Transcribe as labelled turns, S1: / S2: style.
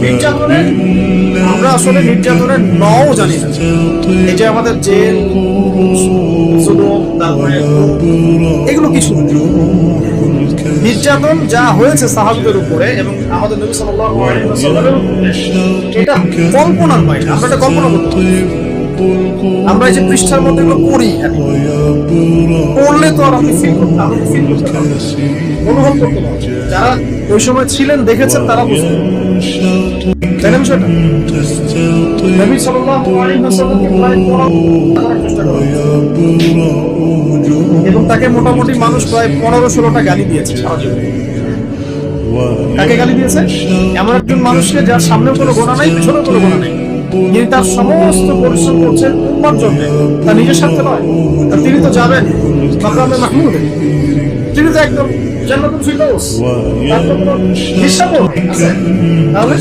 S1: নির্যাতনের আমরা আসলে নির্যাতনের নও জানি না। এই যে আমাদের জেল, জুলুম, তারপরে এগুলো কিছু না। নির্যাতন যা হয়েছে সাহাবীদের উপরে এবং আমাদের নবী সাল্লাল্লাহু আলাইহি ওয়াসাল্লামের উপরে, এটা কল্পনার বাইরে। আমরা এটা কল্পনা করতে পারি। আমরা এই যে পৃষ্ঠার মধ্যে এগুলো পড়ি, পড়লে তো আর আপনি ফিল করতে পারবেন, অনুভব করতে পারবেন। যারা ওই সময় ছিলেন, দেখেছেন, তারা বুঝবেন। তাই না বিষয়টা? নবী সাল্লাল্লাহু আলাইহি ওয়াসাল্লামকে প্রায় করার চেষ্টা করা হয়েছে এবং তাকে মোটামুটি মানুষ প্রায় 15-16টা গালি দিয়েছে। কাকে গালি দিয়েছে? এমন একজন মানুষকে যার সামনেও কোনো গোনা নাই, পিছনেও কোনো গোনা নাই, যিনি তার সমস্ত পরিশ্রম করছেন উম্মার জন্য, তার নিজের স্বার্থে নয়। তিনি তো যাবেন মাকামে মাহমুদে, তিনি তো একদম জান্নাতুল ফিরদাউস, তার তো কোনো হিসাবও নেই। তাহলে